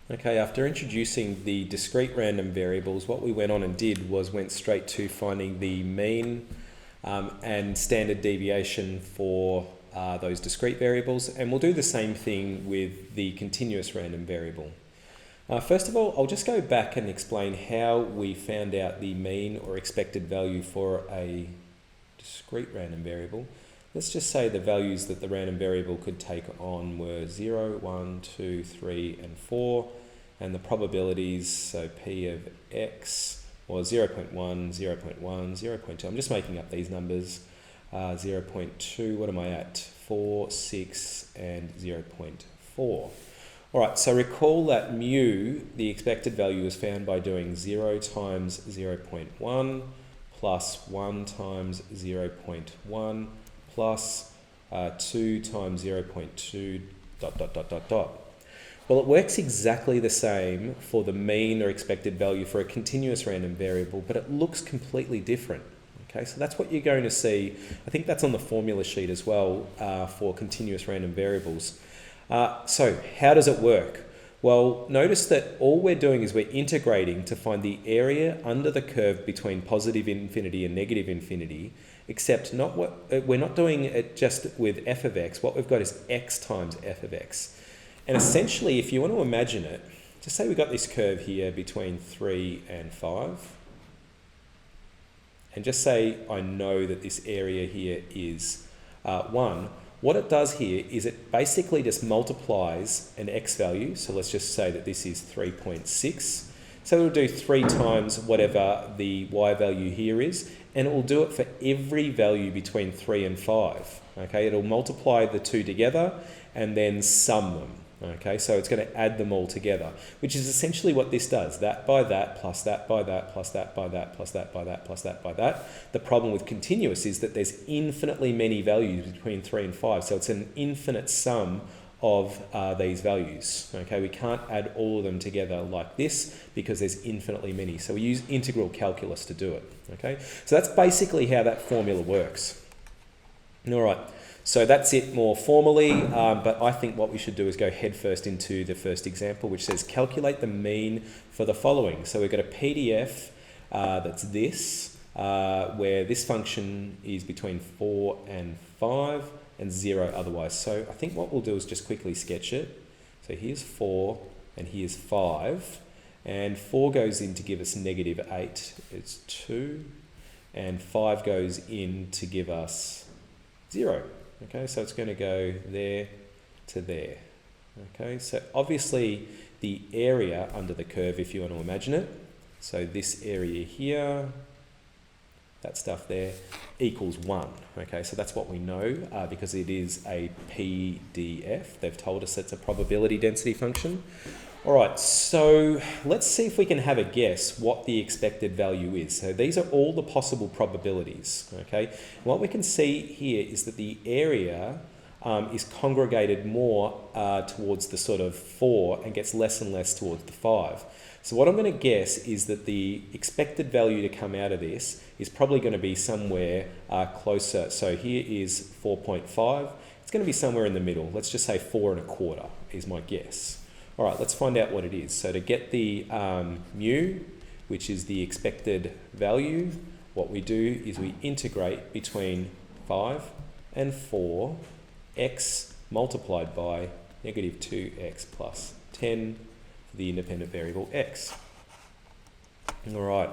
Okay, after introducing the discrete random variables, what we went on and did was went straight to finding the mean and standard deviation for those discrete variables, and we'll do the same thing with the continuous random variable. First of all, I'll just go back and explain how we found out the mean or expected value for a discrete random variable. Let's just say the values that the random variable could take on were 0, 1, 2, 3, and 4, and the probabilities, so P of x was 0.1, 0.1, 0.2. I'm just making up these numbers. 0.2, what am I at? 4, 6, and 0.4. All right, so recall that mu, the expected value, is found by doing 0 times 0.1 plus 1 times 0.1 plus 2 times 0.2 ... Well, it works exactly the same for the mean or expected value for a continuous random variable, but it looks completely different. Okay, so that's what you're going to see. I think that's on the formula sheet as well for continuous random variables. So how does it work? Well, notice that all we're doing is we're integrating to find the area under the curve between positive infinity and negative infinity, except we're not doing it just with f of x. What we've got is x times f of x. And essentially, if you want to imagine it, just say we've got this curve here between 3 and 5. And just say I know that this area here is 1. What it does here is it basically just multiplies an x value. So let's just say that this is 3.6. So it'll do 3 times whatever the y value here is, and it will do it for every value between 3 and 5. Okay, it'll multiply the two together and then sum them. Okay, so it's going to add them all together, which is essentially what this does. That by that, plus that by that, plus that by that, plus that by that, plus that by that. The problem with continuous is that there's infinitely many values between 3 and 5. So it's an infinite sum of these values. Okay, we can't add all of them together like this because there's infinitely many. So we use integral calculus to do it. Okay, so that's basically how that formula works. All right. So that's it more formally, but I think what we should do is go headfirst into the first example, which says calculate the mean for the following. So we've got a PDF that's this, where this function is between 4 and 5 and 0 otherwise. So I think what we'll do is just quickly sketch it. So here's 4 and here's 5, and 4 goes in to give us negative 8, it's 2, and 5 goes in to give us 0. Okay, so it's going to go there to there. Okay, so obviously the area under the curve, if you want to imagine it, so this area here, that stuff there, equals 1. Okay, so that's what we know because it is a PDF. They've told us it's a probability density function. All right, so let's see if we can have a guess what the expected value is. So these are all the possible probabilities, okay? What we can see here is that the area is congregated more towards the sort of 4 and gets less and less towards the 5. So what I'm going to guess is that the expected value to come out of this is probably going to be somewhere closer. So here is 4.5. It's going to be somewhere in the middle. Let's just say 4.25 is my guess. All right, let's find out what it is. So to get the mu, which is the expected value, what we do is we integrate between 5 and 4, x multiplied by negative 2x plus 10 for the independent variable x. All right,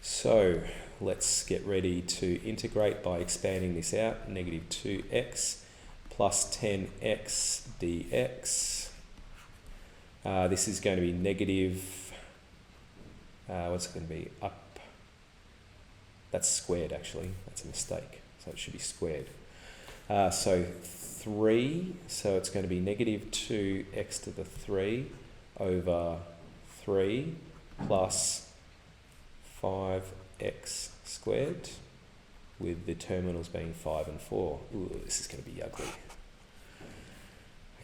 so let's get ready to integrate by expanding this out. Negative 2x plus 10x dx. This is going to be negative, what's it going to be, up, that's squared actually, that's a mistake, so it should be squared. So 3, so it's going to be negative 2x to the 3 over 3 plus 5x squared, with the terminals being 5 and 4. Ooh, this is going to be ugly.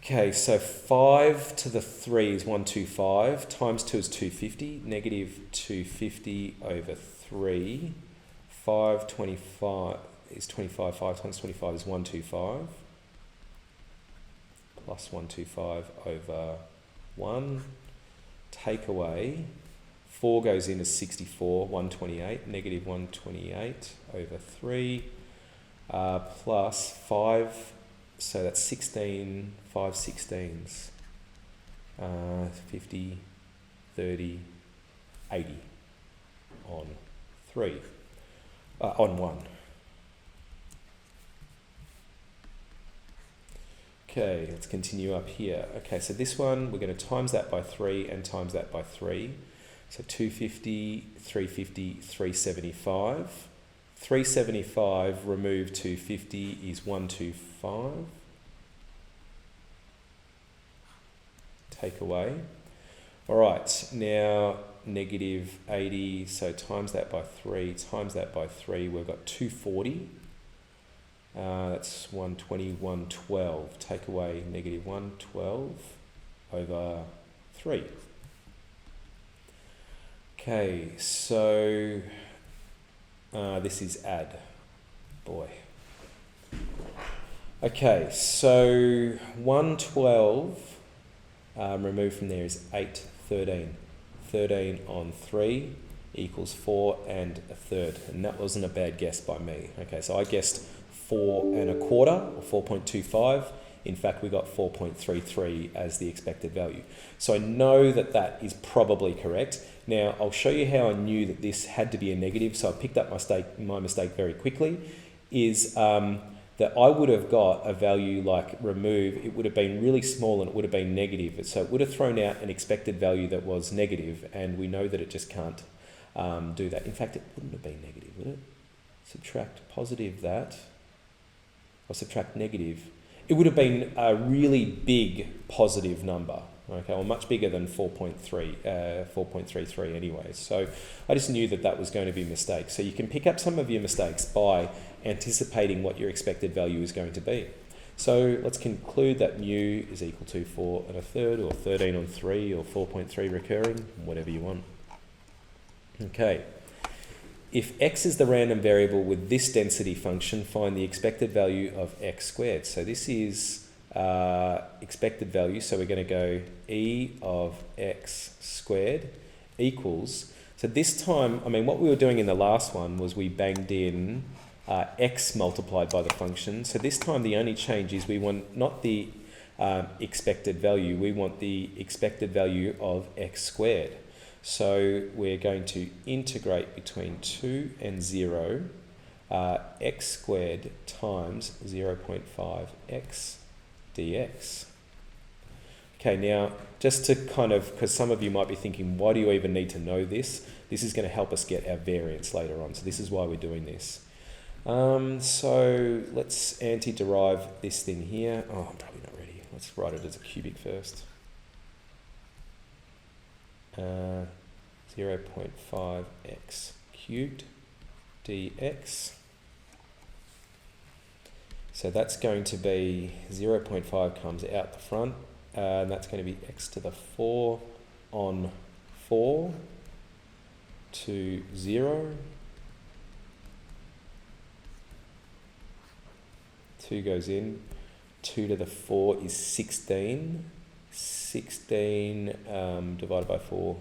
Okay, so 5 to the 3 is 125, times 2 is 250, negative 250 over 3, 525 is 25, 5 times 25 is 125, plus 125 over 1, take away, 4 goes in as 64, 128, negative 128 over 3, plus 5, so that's 16, 5 16s, 50, 30, 80 on 3, on 1. Okay, let's continue up here. Okay, so this one, we're going to times that by 3 and times that by 3. So 250, 350, 375. 375 remove 250 is 125. Take away. All right, now negative 80, so times that by 3, times that by 3, we've got 240. That's 120, 112. Take away negative 112 over 3. Okay, so this is add. Boy. Okay, so 112 removed from there is 8, 13. 13 on 3 equals 4 and a third. And that wasn't a bad guess by me. Okay, so I guessed 4 1/4 or 4.25. In fact, we got 4.33 as the expected value. So I know that that is probably correct. Now, I'll show you how I knew that this had to be a negative. So I picked up my mistake very quickly, is that I would have got a value like remove. It would have been really small and it would have been negative. So it would have thrown out an expected value that was negative, and we know that it just can't do that. In fact, it wouldn't have been negative, would it? Subtract positive that, or subtract negative. It would have been a really big positive number, okay, or much bigger than 4.33 anyway. So I just knew that that was going to be a mistake. So you can pick up some of your mistakes by anticipating what your expected value is going to be. So let's conclude that mu is equal to 4 1/3 or 13 on 3 or 4.3 recurring, whatever you want. Okay. If x is the random variable with this density function, find the expected value of x squared. So this is expected value, so we're going to go e of x squared equals, so this time, I mean, what we were doing in the last one was we banged in x multiplied by the function. So this time the only change is we want not the expected value, we want the expected value of x squared. So we're going to integrate between 2 and 0, x squared times 0.5x dx. Okay, now just to kind of, because some of you might be thinking, why do you even need to know this? This is going to help us get our variance later on. So this is why we're doing this. So let's anti-derive this thing here. Oh, I'm probably not ready. Let's write it as a cubic first. 0.5x cubed dx. So that's going to be 0.5 comes out the front, and that's going to be x to the 4 on 4 to 0. 2 goes in. 2 to the 4 is 16. 16 divided by 4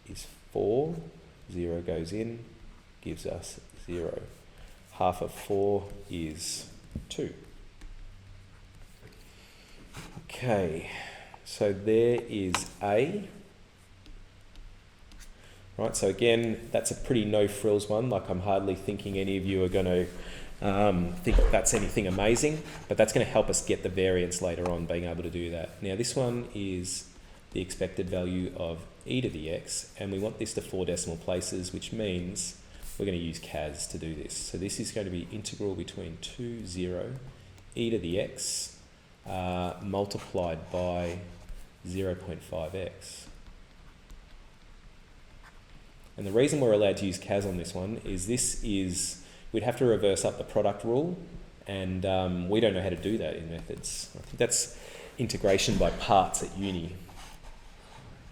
is 4. 0 goes in, gives us 0. Half of 4 is 2. Okay, so there is A. Right, so again, that's a pretty no-frills one. Like, I'm hardly thinking any of you are going to think that's anything amazing, but that's going to help us get the variance later on, being able to do that. Now this one is the expected value of e to the x, and we want this to 4 decimal places, which means we're going to use CAS to do this. So this is going to be integral between 2, 0, e to the x multiplied by 0.5x. And the reason we're allowed to use CAS on this one is we'd have to reverse up the product rule, and we don't know how to do that in methods. I think that's integration by parts at uni.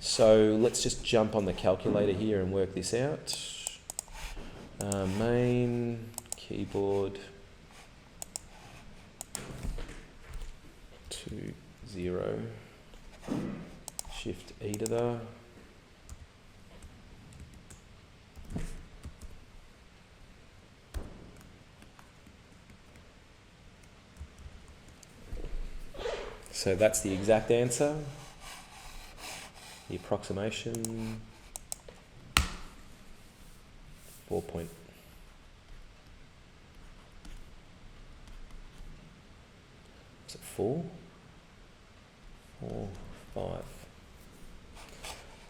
So let's just jump on the calculator here and work this out. Main, keyboard, 2, 0, shift e to the So that's the exact answer. The approximation, 4 point. Is it 4? 4, 5. All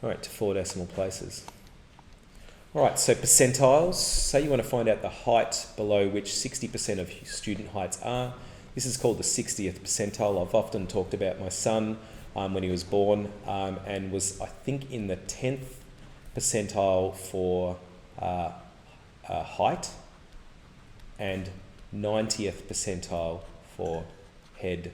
right, to 4 decimal places. All right, so percentiles. Say you want to find out the height below which 60% of student heights are. This is called the 60th percentile. I've often talked about my son when he was born and was, I think, in the 10th percentile for height and 90th percentile for head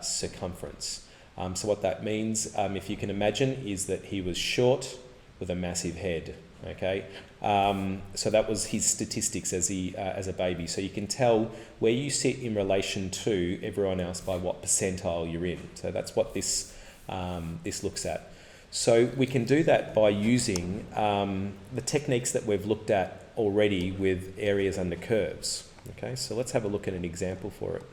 circumference. So what that means, if you can imagine, is that he was short with a massive head. Okay, so that was his statistics as a baby. So you can tell where you sit in relation to everyone else by what percentile you're in. So that's what this looks at. So we can do that by using the techniques that we've looked at already with areas under curves. Okay, so let's have a look at an example for it.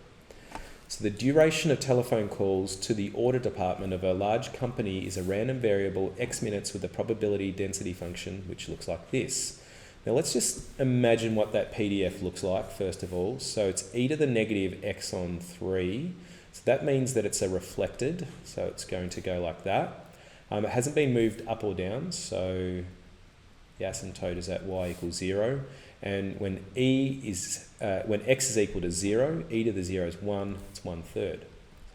So the duration of telephone calls to the order department of a large company is a random variable x minutes with a probability density function, which looks like this. Now let's just imagine what that PDF looks like first of all. So it's e to the negative x on 3. So that means that it's a reflected, so it's going to go like that. It hasn't been moved up or down, so the asymptote is at y equals 0. And when when x is equal to 0, e to the 0 is 1, it's 1/3. So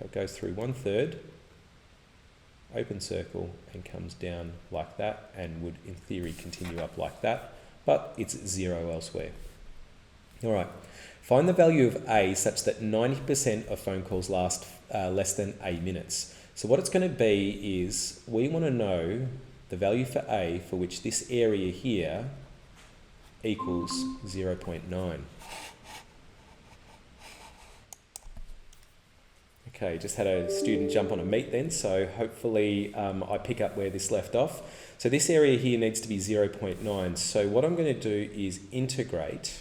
it goes through 1/3, open circle, and comes down like that, and would in theory continue up like that, but it's 0 elsewhere. All right, find the value of a such that 90% of phone calls last less than 8 minutes. So what it's going to be is, we want to know the value for a for which this area here equals 0.9. Okay, just had a student jump on a meet then, so hopefully I pick up where this left off. So this area here needs to be 0.9. So what I'm going to do is integrate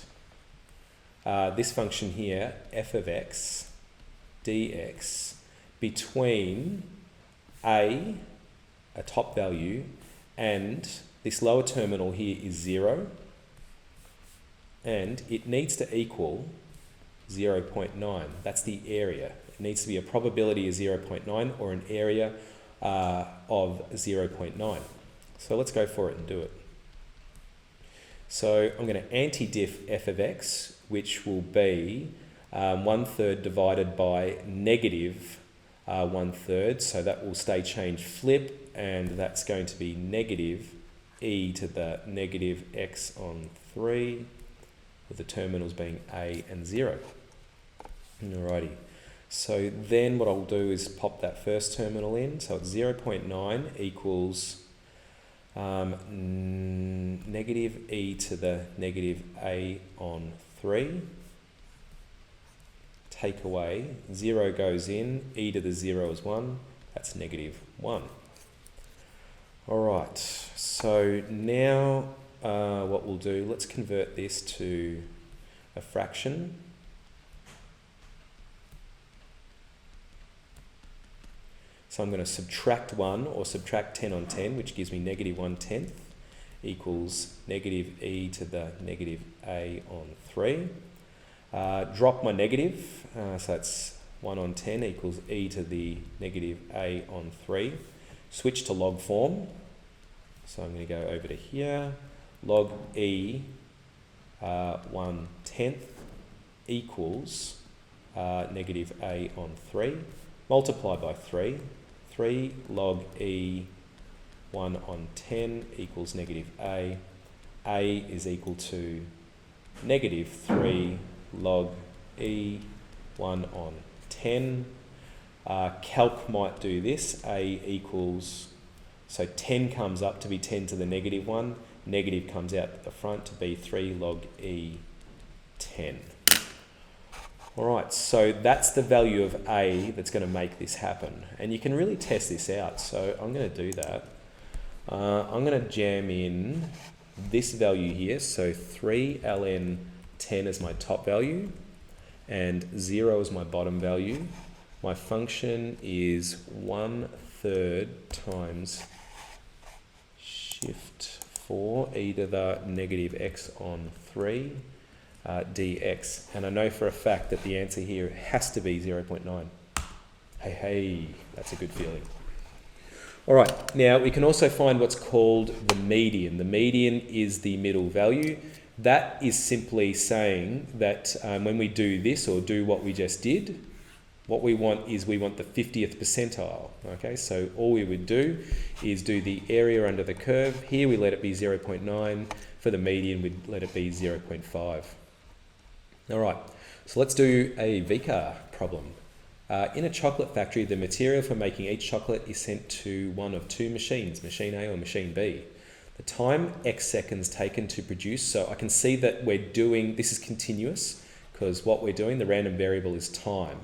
this function here, f of x dx, between a top value, and this lower terminal here is 0, and it needs to equal 0.9. That's the area. It needs to be a probability of 0.9 or an area of 0.9. So let's go for it and do it. So I'm going to anti-diff f of x, which will be 1/3 divided by negative 1/3. So that will stay change flip, and that's going to be negative e to the negative x on 3, with the terminals being a and 0. Alrighty. So then what I'll do is pop that first terminal in. So it's 0.9 equals negative e to the negative a on 3. Take away, 0 goes in, e to the 0 is 1, that's negative 1. Alright, so now what we'll do, let's convert this to a fraction. So I'm going to subtract 1 or subtract 10 on 10, which gives me negative 1/10 equals negative e to the negative a on 3. Drop my negative, so that's 1 on 10 equals e to the negative a on 3. Switch to log form. So I'm going to go over to here. Log e 1/10 equals negative a on 3. Multiply by 3. 3 log e 1 on 10 equals negative a. A is equal to negative 3 log e 1 on 10. Calc might do this. A equals, so 10 comes up to be 10 to the negative 1. Negative comes out at the front to be 3 log e 10. Alright, so that's the value of a that's going to make this happen. And you can really test this out. So I'm going to do that. I'm going to jam in this value here. So 3 ln 10 is my top value and 0 is my bottom value. my function is 1/3 times shift 4 e to the negative x on 3 dx. And I know for a fact that the answer here has to be 0.9. Hey, that's a good feeling. All right, now we can also find what's called the median. The median is the middle value. That is simply saying that when we do this or do what we just did, what we want is we want the 50th percentile. Okay, so all we would do is do the area under the curve. Here we let it be 0.9. For the median, we'd let it be 0.5. All right, so let's do a VCAR problem. In a chocolate factory, the material for making each chocolate is sent to one of two machines, machine A or machine B. The time x seconds taken to produce, so I can see that we're doing, this is continuous, because what we're doing, the random variable is time.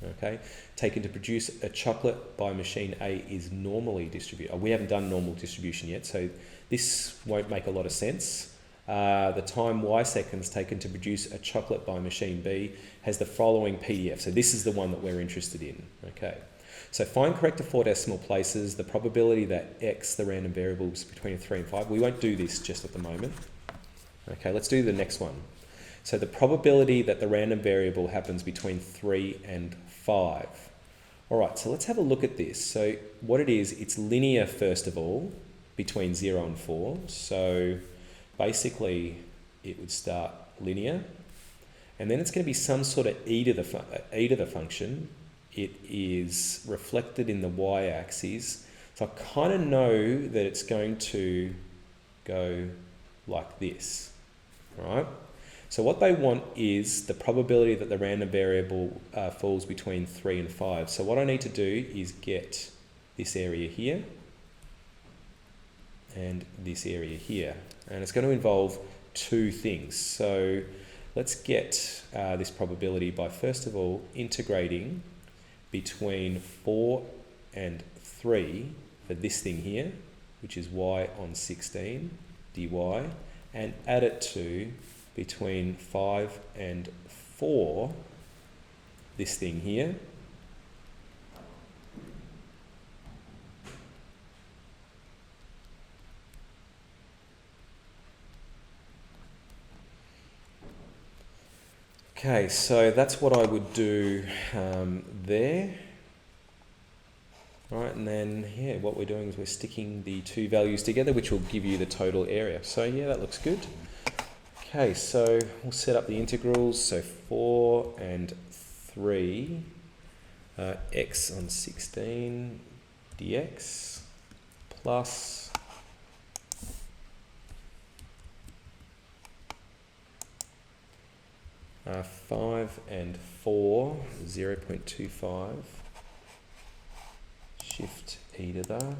Okay, taken to produce a chocolate by machine A is normally distributed. We haven't done normal distribution yet, so this won't make a lot of sense. The time y seconds taken to produce a chocolate by machine B has the following PDF. So this is the one that we're interested in. Okay, so find correct to 4 decimal places, the probability that x, the random variable, is between 3 and 5. We won't do this just at the moment. Okay, let's do the next one. So the probability that the random variable happens between 3 and 5. All right, so let's have a look at this. So what it is, it's linear first of all, between 0 and 4. So basically it would start linear, and then it's going to be some sort of e to the function. It is reflected in the y-axis. So I kind of know that it's going to go like this, right? So what they want is the probability that the random variable falls between 3 and 5. So what I need to do is get this area here and this area here. And it's going to involve two things. So let's get this probability by first of all integrating between 4 and 3 for this thing here, which is y on 16 dy, and add it to between 5 and 4, this thing here, okay, so that's what I would do there. All right, and then yeah, what we're doing is we're sticking the two values together, which will give you the total area. So yeah, that looks good. Okay, so we'll set up the integrals. So 4 and 3, x on 16 dx plus 5 and 4, 0.25, shift e to the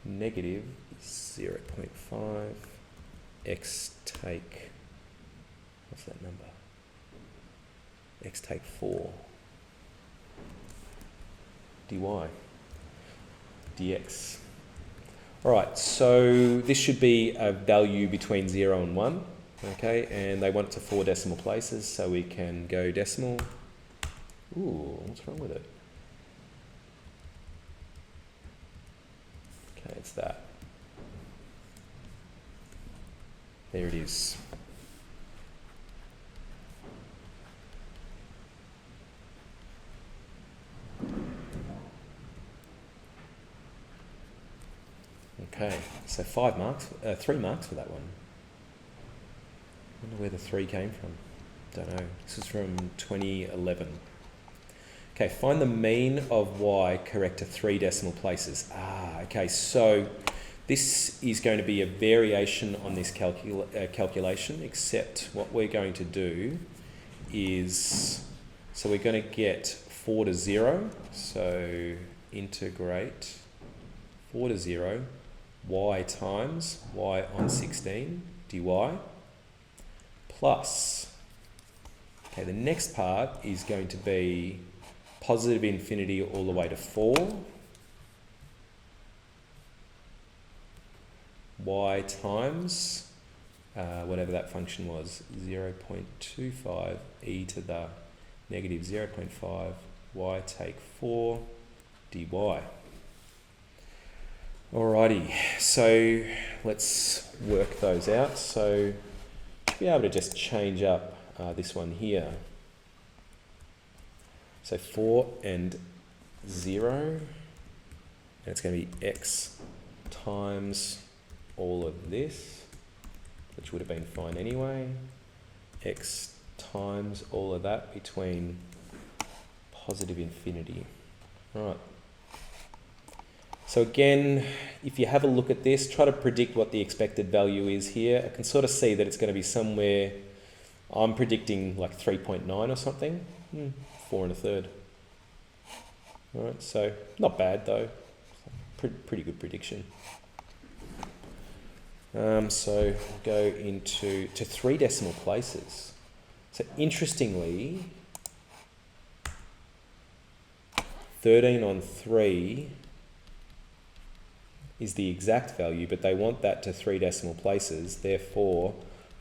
negative 0.5, x take, what's that number? X take 4, dy, dx. All right, so this should be a value between 0 and 1. Okay, and they want it to 4 decimal places, so we can go decimal. Ooh, what's wrong with it? Okay, it's that. There it is. Okay, so 3 marks for that one. I wonder where the 3 came from. Don't know. This is from 2011. Okay, find the mean of y correct to 3 decimal places. Okay, so this is going to be a variation on this calculation, except what we're going to do is, so we're going to get 4 to 0, so integrate 4 to 0, y times y on 16 dy, plus, okay, the next part is going to be positive infinity all the way to 4, y times, whatever that function was, 0.25 e to the negative 0.5 y take 4 dy. Alrighty, so let's work those out. So be able to just change up this one here. So 4 and 0, and it's going to be x times all of this, which would have been fine anyway, x times all of that between positive infinity. Right. So again, if you have a look at this, try to predict what the expected value is here. I can sort of see that it's going to be somewhere, I'm predicting like 3.9 or something, 4 1/3. All right, so not bad though, pretty good prediction. So we'll go into 3 decimal places. So interestingly, 13 on 3 is the exact value, but they want that to 3 decimal places, therefore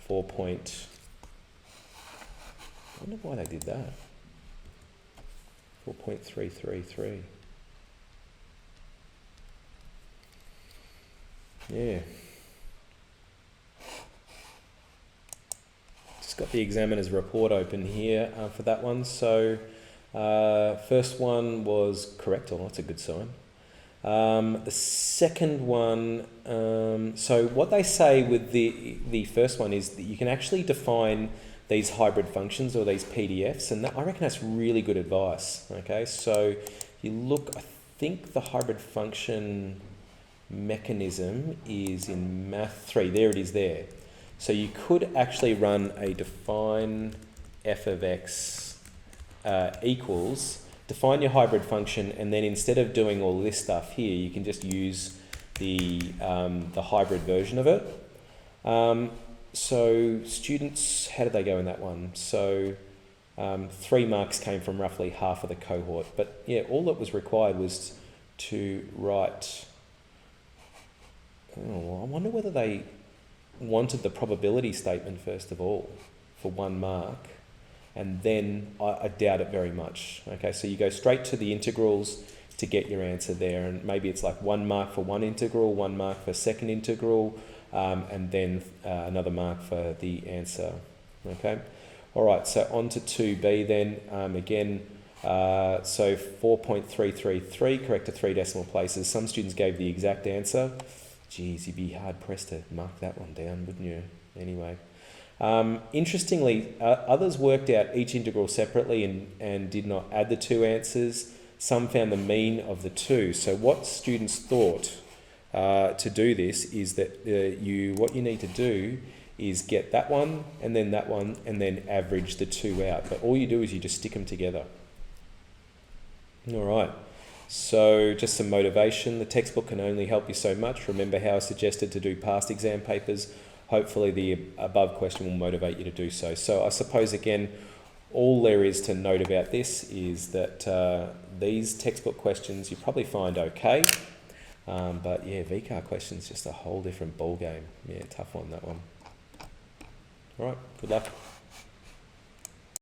4 point... I wonder why they did that. 4.333. Yeah. Just got the examiner's report open here for that one. So first one was correct. Oh, that's a good sign. The second one, so what they say with the first one is that you can actually define these hybrid functions or these PDFs, and I reckon that's really good advice. Okay, so you look, I think the hybrid function mechanism is in Math 3. There it is there. So you could actually run a define f of x equals, define your hybrid function, and then instead of doing all this stuff here, you can just use the hybrid version of it. So students, how did they go in that one? So 3 marks came from roughly half of the cohort, but yeah, all that was required was to write, I wonder whether they wanted the probability statement first of all for 1 mark, and then I doubt it very much. Okay, so you go straight to the integrals to get your answer there, and maybe it's like 1 mark for one integral, 1 mark for second integral, and then another mark for the answer. Okay, all right, so on to 2b then. Again, so 4.333, correct to 3 decimal places. Some students gave the exact answer. Geez, you'd be hard pressed to mark that one down, wouldn't you? Anyway. Interestingly, others worked out each integral separately and did not add the 2 answers. Some found the mean of the 2. So what students thought to do this is that what you need to do is get that one and then average the 2 out. But all you do is you just stick them together. All right. So just some motivation. The textbook can only help you so much. Remember how I suggested to do past exam papers. Hopefully the above question will motivate you to do so. So I suppose, again, all there is to note about this is that these textbook questions you probably find okay. But yeah, VCAR questions just a whole different ball game. Yeah, tough one, that one. All right, good luck.